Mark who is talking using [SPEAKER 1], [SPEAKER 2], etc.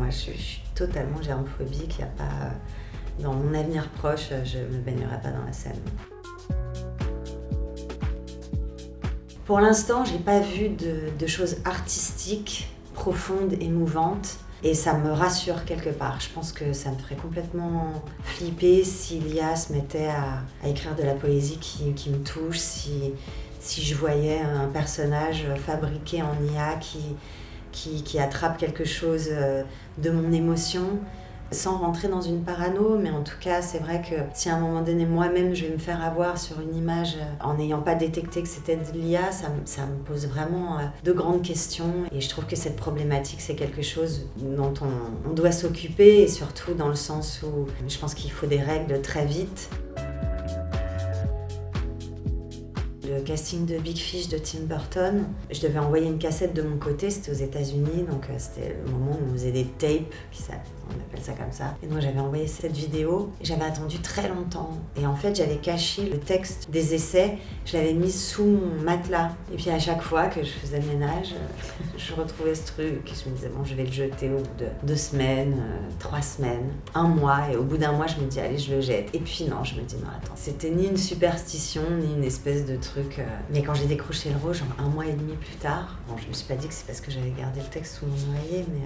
[SPEAKER 1] je suis totalement germophobique. Il y a pas, dans mon avenir proche, je ne me baignerai pas dans la Seine. Pour l'instant, je n'ai pas vu de choses artistiques, profondes, émouvantes. Et ça me rassure quelque part. Je pense que ça me ferait complètement flipper si l'IA se mettait à écrire de la poésie qui me touche, si je voyais un personnage fabriqué en IA qui attrape quelque chose de mon émotion, sans rentrer dans une parano, mais en tout cas, c'est vrai que si à un moment donné, moi-même, je vais me faire avoir sur une image en n'ayant pas détecté que c'était de l'IA, ça me pose vraiment de grandes questions. Et je trouve que cette problématique, c'est quelque chose dont on doit s'occuper, et surtout dans le sens où je pense qu'il faut des règles très vite. Le casting de Big Fish de Tim Burton, je devais envoyer une cassette de mon côté, c'était aux États-Unis, donc c'était le moment où on faisait des tapes, on appelle ça comme ça. Et donc j'avais envoyé cette vidéo, et j'avais attendu très longtemps. Et en fait, j'avais caché le texte des essais, je l'avais mis sous mon matelas. Et puis à chaque fois que je faisais le ménage, je retrouvais ce truc, et je me disais, bon, je vais le jeter au bout de 2 semaines, 3 semaines, 1 mois. Et au bout d'1 mois, je me dis, allez, je le jette. Et puis non, je me dis, non, attends, c'était ni une superstition, ni une espèce de truc. Mais quand j'ai décroché le rôle, genre 1 mois et demi plus tard, bon, je me suis pas dit que c'est parce que j'avais gardé le texte sous mon oreiller, mais